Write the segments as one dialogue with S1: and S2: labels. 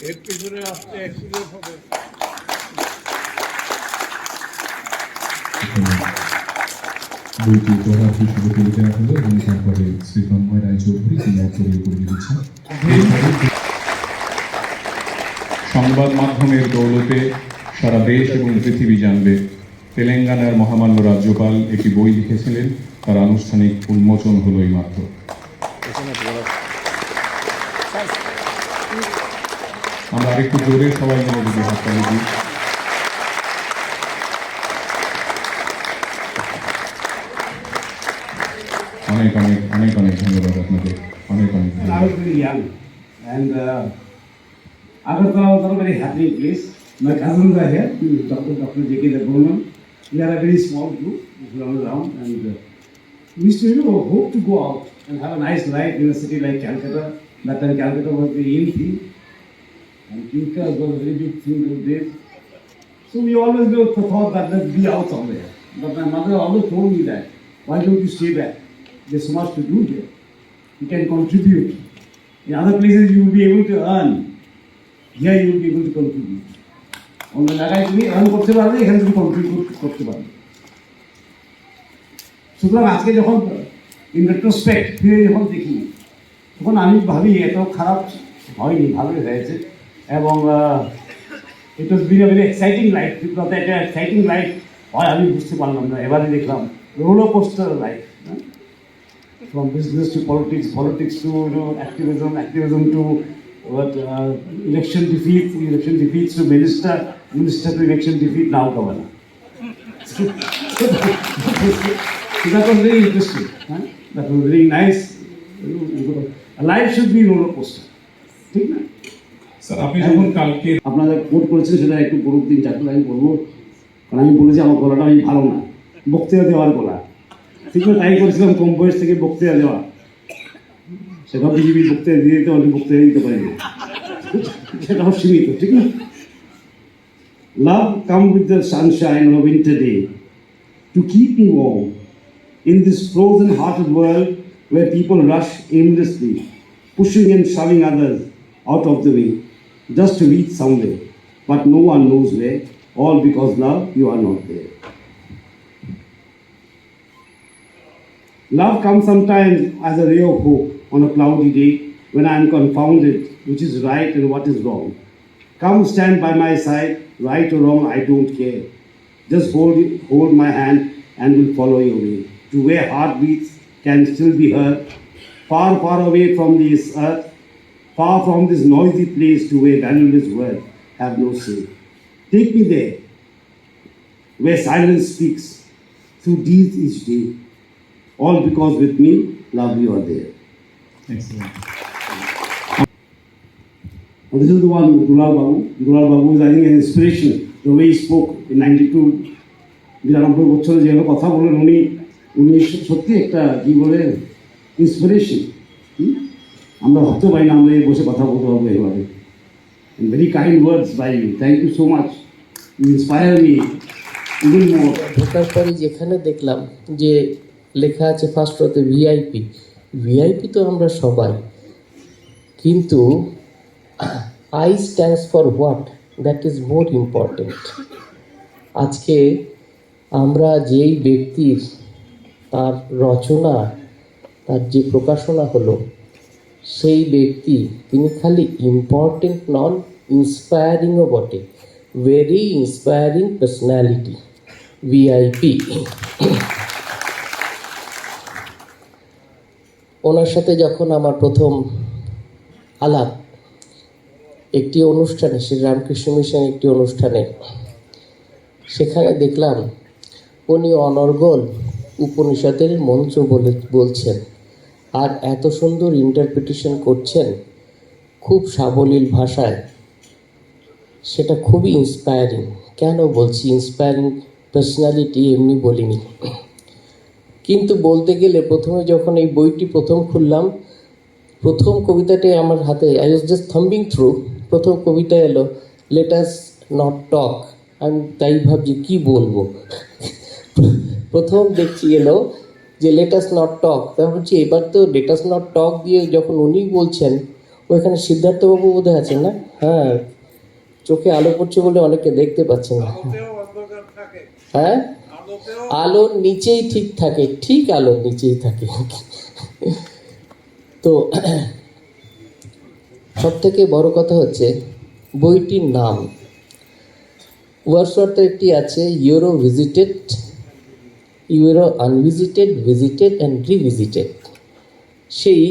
S1: এর পিছনে আসতে অ্যাক্সিডেন্ট হবে।
S2: বইটি উপহার হিসেবে তুলে দেওয়া হলো এবং তারপরে শ্রী তন্ময় রায়চৌধুরী তিনি অক্ষরীয় করে দিচ্ছেন। সংবাদ মাধ্যমের দৌলতে সারা দেশ এবং পৃথিবী জানবে তেলেঙ্গানার মহামান্য রাজ্যপাল একটি বই লিখেছিলেন, তার আনুষ্ঠানিক উন্মোচন হলো এই মাত্র। আমরা আরেকটু জোরে সবাই মিলে যদি হাততালি দিই। অনেক অনেক অনেক অনেক ধন্যবাদ আপনাদের, অনেক অনেক
S3: I was very young, and Agartala was a very happy place. My cousins are here, Dr. J.K. Burman. We are a very small group, we run around, and we used to hope to go out and have a nice life in a city like Calcutta. That time Calcutta was the in thing, and Calcutta was a very big thing those days. So we always thought that let's be out somewhere. But my mother always told me that, why don't you stay back? There's so much to do here. You can contribute. In other places you will be able to earn. Here you will be able to contribute. অন্য জায়গায় তুমি earn করতে পারবে, এখানে তুমি contribute করতে পারবে। সুতরাং আজকে যখন in retrospect ফিরে যখন দেখি, তখন আমি ভাবি এত খারাপ হয়নি, ভালোই হয়েছে। এবং it has been a very exciting life. কিন্তু একটা exciting life হয় আমি বুঝতে পারলাম না, এবারে দেখলাম roller coaster life. From business to politics, politics to activism to election defeats to minister to election defeat, now governor. So that was very interesting. That was very nice. A life should be roller coaster. ঠিক না?
S2: Sir আপনি যখন কালকে
S3: আপনারা coat করেছেন সেটা একটু বড় দিন চারটে লাইন বলবো, কারণ আমি বলেছি আমার গলাটা আমি ভালো না, বক্তৃতা দেওয়ার গলা। ঠিক না, তাই করেছিলাম কম বয়স থেকে বক্তৃতা দেওয়া। সেটাও বিজেপির বক্তৃতা দিয়ে দিতে অনেক বক্তৃতা দিতে পারি না, সেটাও সীমিত। ঠিক না? Love come with the sunshine on a winter day to keep me warm in this frozen hearted world where people rush aimlessly pushing and shoving others out of the way just to reach somewhere, but no one knows where, all because love, you are not there. Love comes sometimes as a ray of hope on a cloudy day when I am confounded which is right and what is wrong. Come stand by my side, right or wrong, I don't care. Just hold my hand and will follow your way to where heartbeats can still be heard, far, far away from this earth, far from this noisy place to where valueless words have no say. Take me there, where silence speaks through deeds each day, all because with me, love, you are there.
S2: Excellent.
S3: And this is the one with Dulal Babu. Dulal Babu is, I think, an inspiration. The way he spoke in 92, 92 বছরে যেভাবে কথা বলেন উনি সত্যি একটা কি বলে inspiration. আমরা ভাবতে পারি না আমরা বসে কথা বলতে পারবো এভাবে। Very kind words by you, thank you so much, you inspire me even more.
S4: ঢোকার পরে যেখানে দেখলাম যে লেখা আছে ফার্স্ট রোতে ভিআইপি, ভিআইপি তো আমরা সবাই, কিন্তু I stands for what, that is more important. আজকে আমরা যেই ব্যক্তির তার রচনা, তার যে প্রকাশনা হলো, সেই ব্যক্তি তিনি খালি ইম্পর্টেন্ট নন, ইন্সপায়ারিংও বটে, ভেরি ইন্সপায়ারিং পার্সোনালিটি, ভিআইপি। ওনার সাথে যখন আমার প্রথম আলাপ একটি অনুষ্ঠানে, শ্রীরামকৃষ্ণ মিশন একটি অনুষ্ঠানে, সেখানে দেখলাম উনি অনর্গল উপনিষদের মন্ত্র বলছেন আর এত সুন্দর ইন্টারপ্রিটেশন করছেন খুব সাবলীল ভাষায়, সেটা খুবই ইন্সপায়ারিং। কেন বলছি ইন্সপায়ারিং পার্সোনালিটি, এমনি বলিনি, কিন্তু বলতে গেলে প্রথমে যখন এই বইটি প্রথম খুললাম, প্রথম কবিতাটাই আমার হাতে, আই ওয়াজ জাস্ট থাম্বিং থ্রু, প্রথম কবিতা এলো লেট আস নট টক। আমি তাই ভাবছি কি বলবো, প্রথম দেখছি এলো যে লেট আস নট টক, তা ভাবছি এবার তো লেট আস নট টক দিয়ে যখন উনি বলছেন ওইখানে সিদ্ধার্থবাবু বোধহয় আছেন না? হ্যাঁ, চোখে আলো পড়ছে বলে অনেকে দেখতে পাচ্ছেন না।
S1: আলোতেও অন্ধকার থাকে,
S4: হ্যাঁ,
S1: আলোতেও
S4: আলোর নিচেই ঠিক থাকে, ঠিক আলোর নিচেই থাকে। তো সব থেকে বড় কথা হচ্ছে বইটির নাম। ওয়ার্ডসওয়ার্থের একটি আছে, Yarrow visited, Yarrow unvisited, visited and revisited. সেই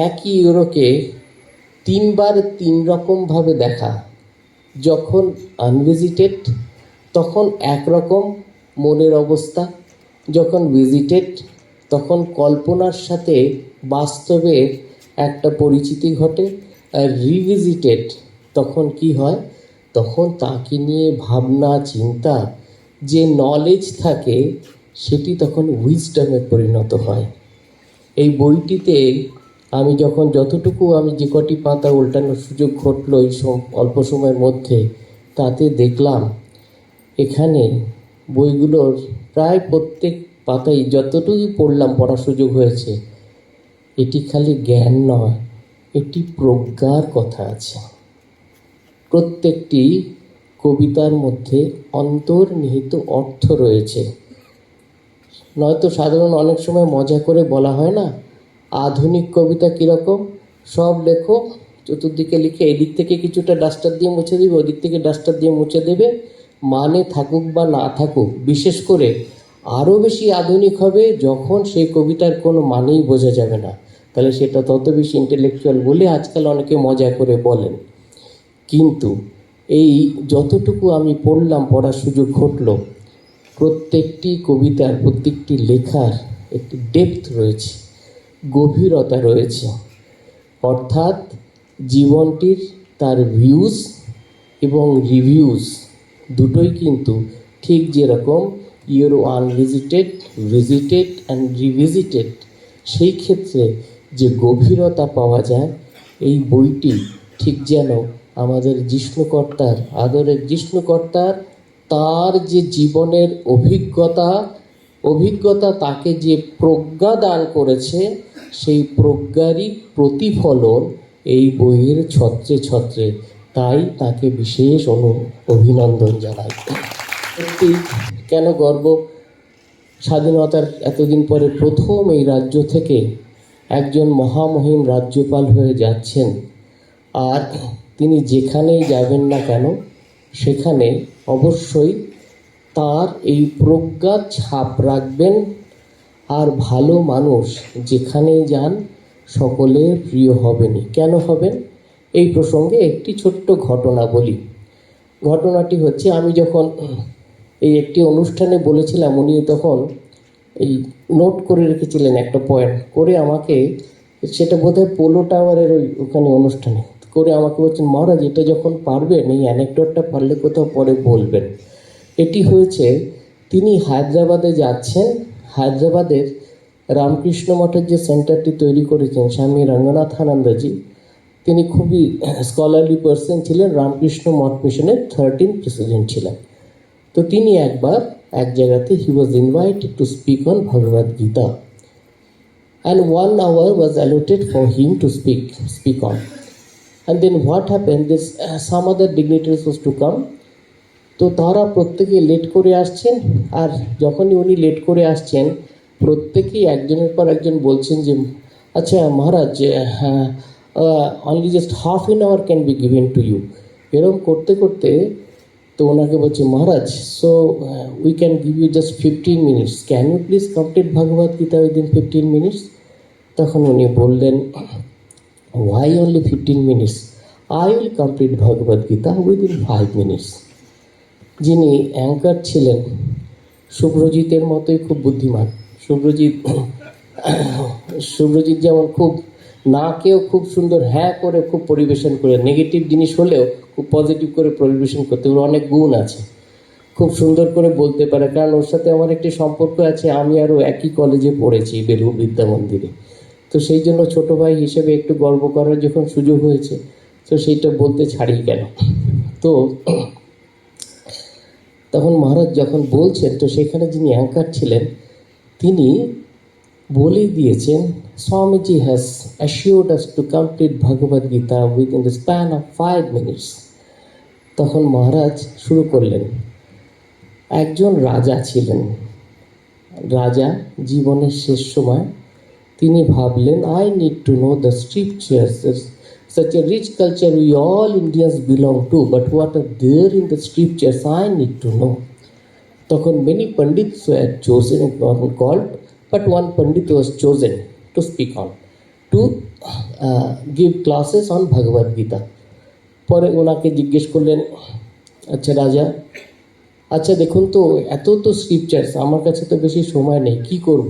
S4: একই ইউরোকে তিনবার তিন রকমভাবে দেখা। যখন আনভিজিটেড তখন একরকম মনের অবস্থা, যখন ভিজিটেড তখন কল্পনার সাথে বাস্তবের একটা পরিচিতি ঘটে, আর রিভিজিটেড তখন কি হয়, তখন তাকে নিয়ে ভাবনা চিন্তা, যে নলেজ থাকে সেটি তখন উইজডমে পরিণত হয়। এই বইটিতে আমি যখন যতটুকু আমি যে কটি পাতা উল্টানোর সুযোগ ঘটলো এই অল্প সময়ের মধ্যে, তাতে দেখলাম এখানে বইগুলোর প্রায় প্রত্যেক পাতায় যতটুকু পড়লাম, পড়ার সুযোগ হয়েছে, এটি খালি জ্ঞান নয়, এটি প্রজ্ঞার কথা আছে। প্রত্যেকটি কবিতার মধ্যে অন্তর্নিহিত অর্থ রয়েছে। নয়তো সাধারণ অনেক সময় মজা করে বলা হয় না, আধুনিক কবিতা কীরকম, সব লেখক চতুর্দিকে লিখে এদিক থেকে কিছুটা ডাস্টার দিয়ে মুছে দেবে, ওদিক থেকে ডাস্টার দিয়ে মুছে দেবে, মানে থাকুক বা না থাকুক। বিশেষ করে আরও বেশি আধুনিক হবে যখন সেই কবিতার কোনো মানেই বোঝা যাবে না, তাহলে সেটা তত বেশি ইন্টেলেকচুয়াল বলে আজকাল অনেকে মজা করে বলেন। কিন্তু এই যতটুকু আমি পড়লাম, পড়ার সুযোগ ঘটল, প্রত্যেকটি কবিতার, প্রত্যেকটি লেখার একটি ডেপথ রয়েছে, গভীরতা রয়েছে। অর্থাৎ জীবনটির তার ভিউজ এবং রিভিউজ দুটোই কিন্তু ঠিক যেরকম euro unvisited, visited and revisited, সেই ক্ষেত্রে যে গভীরতা পাওয়া যায়, এই বইটি ঠিক যেন আমাদের জিষ্ণুকর্তার, আদরের জিষ্ণুকর্তার, তার যে জীবনের অভিজ্ঞতা তাকে যে প্রজ্ঞা দান করেছে, সেই প্রজ্ঞারই প্রতিফলন এই বইয়ের ছত্রে ছত্রে। তাই তাকে বিশেষ অভিনন্দন জানাই। সত্যি কেন গর্ব, স্বাধীনতার এতদিন পরে প্রথম এই রাজ্য থেকে একজন মহামহিম রাজ্যপাল হয়ে যাচ্ছেন, আর তিনি যেখানেই যাবেন না কেন সেখানে অবশ্যই তার এই প্রজ্ঞার ছাপ রাখবেন। আর ভালো মানুষ যেখানেই যান সকলের প্রিয় হবেনই। কেন হবেন? এই প্রসঙ্গে একটি ছোট্ট ঘটনা বলি। ঘটনাটি হচ্ছে, আমি যখন এই একটি অনুষ্ঠানে বলেছিলাম, উনি তখন এই নোট করে রেখেছিলেন একটা পয়েন্ট করে আমাকে, সেটা বোধহয় পোলো টাওয়ারের ওখানে অনুষ্ঠানে করে আমাকে বলছেন, মহারাজ এটা যখন পারবেন, এই অ্যানেকডোটটা পারলে কোথাও পরে বলবেন। এটি হয়েছে, তিনি হায়দ্রাবাদে যাচ্ছেন। হায়দ্রাবাদের রামকৃষ্ণ মঠের যে সেন্টারটি তৈরি করেছেন স্বামী রঙ্গনাথানন্দজি, তিনি খুবই স্কলারলি পার্সন ছিলেন, রামকৃষ্ণ মঠ মিশনের 13th প্রেসিডেন্ট ছিলেন। তো তিনি একবার এক জায়গাতে he was invited to speak on Bhagavad Gita, and 1 hour was allotted for him to speak on. And then what happened, this some other dignitaries was to come. তো তারা প্রত্যেকে লেট করে আসছেন, আর যখনই উনি লেট করে আসছেন, প্রত্যেকেই একজনের পর একজন বলছেন যে, আচ্ছা Maharaj, only just half an hour can be given to you. এরকম করতে করতে তো ওনাকে বলছে, Maharaj so we can give you just 15 minutes, can you please complete Bhagavad Gita within 15 minutes? তখন উনি বললেন, why only 15 minutes? I will complete Bhagavad Gita within 5 minutes. যিনি অ্যাঙ্কার ছিলেন শুভ্রজিতের মতোই খুব বুদ্ধিমান। শুভ্রজিৎ যেমন খুব নাকেও খুব সুন্দর হ্যাঁ করে খুব পরিবেশন করে, নেগেটিভ জিনিস হলেও খুব পজিটিভ করে পরিবেশন করতে, ওর অনেক গুণ আছে, খুব সুন্দর করে বলতে পারে। কারণ ওর সাথে আমার একটি সম্পর্ক আছে, আমি আরও একই কলেজে পড়েছি, বেলুড় বিদ্যা মন্দিরে। তো সেই জন্য ছোটো ভাই হিসেবে একটু গর্ব করার যখন সুযোগ হয়েছে, তো সেইটা বলতে ছাড়ি কেন। তো তখন মহারাজ যখন বলছেন, তো সেখানে যিনি অ্যাঙ্কার ছিলেন তিনি বলে দিয়েছেন, Swamiji has assured us to complete Bhagavad Gita within the span of 5 minutes. তখন মহারাজ শুরু করলেন। একজন রাজা ছিলেন। রাজা জীবনের শেষ সময় তিনি ভাবলেন, I need to know the scriptures, such a rich culture we all Indians belong to, but what are there in the scriptures I need to know. তখন many pandits were chosen and not called, but one pandit was chosen to speak on, to give classes on Bhagavad Gita. পরে ওনাকে জিজ্ঞেস করলেন, আচ্ছা রাজা, আচ্ছা দেখুন তো, এত তো স্ক্রিপচার্স, আমার কাছে তো বেশি সময় নেই, কি করব?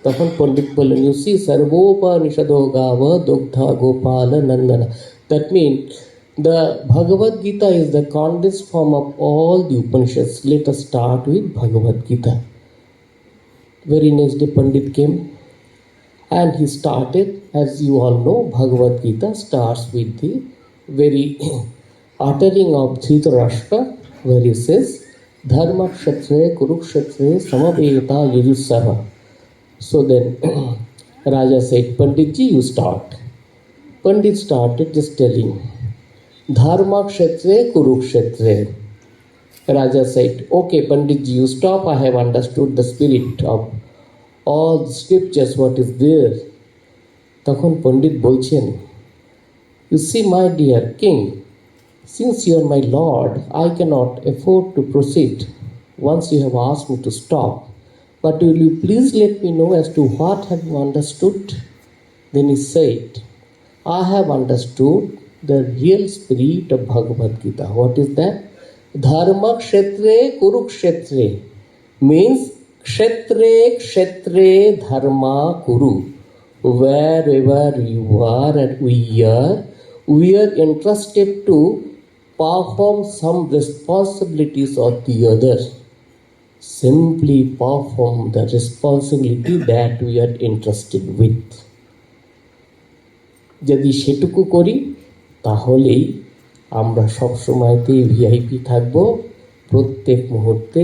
S4: তখন পণ্ডিত বললেন, ইউ সি সর্বোপনিষদো গাব দগ্ধা গোপাল নন্দনা। That mean the Bhagavad Gita is the condensed form of all the Upanishads. Let us start with Bhagavad Gita. Very next day Pandit came and he started, as you all know, Bhagavad Gita starts with the very uttering of Dhritarashtra, where he says, Dharma Kshatriya Kurukshatriya Samaveta Yajussaha. So then Raja said, Panditji, you start. Pandit started just telling, Dharma Kshatriya Kurukshatriya. Raja said, okay Panditji, you stop, I have understood the spirit of all the scriptures, what is there. তখন পণ্ডিত বলছেন, you see my dear king, since you are my lord, I cannot afford to proceed once you have asked me to stop. But will you please let me know as to what have you understood? Then he said, I have understood the real spirit of Bhagavad Gita. What is that? Dharma Kshetre Kurukshetre means Kshetre Kshetre Dharma Kuru. Wherever you are and we are entrusted to perform some responsibilities or the other. Simply perform the responsibility that we are entrusted with. যদি সেটুকু করি তাহলেই আমরা সবসময়তেই VIP থাকব, প্রত্যেক মুহূর্তে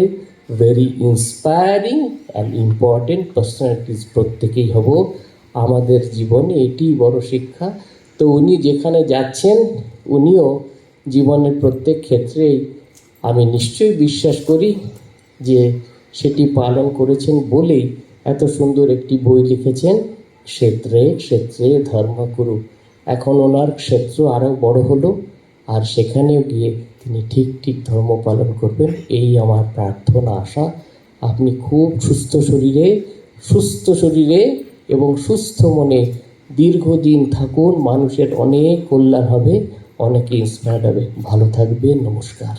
S4: very inspiring and important personalities প্রত্যেকেই হব। আমাদের জীবনে এটিই বড় শিক্ষা। তো উনি যেখানে যাচ্ছেন, উনিও জীবনের প্রত্যেক ক্ষেত্রেই আমি নিশ্চয়ই বিশ্বাস করি যে সেটি পালন করেছেন বলেই এত সুন্দর একটি বই লিখেছেন, ক্ষেত্রে ক্ষেত্রে ধর্মগুরু। এখন ওনার ক্ষেত্র আরও বড় হলো, আর সেখানেও গিয়ে তিনি ঠিক ঠিক ধর্ম পালন করবেন, এই আমার প্রার্থনা আশা। আপনি খুব সুস্থ শরীরে এবং সুস্থ মনে দীর্ঘদিন থাকুন, মানুষের অনেক কল্যাণ হবে, অনেকে ইন্সপায়ার্ড হবে। ভালো থাকবেন, নমস্কার।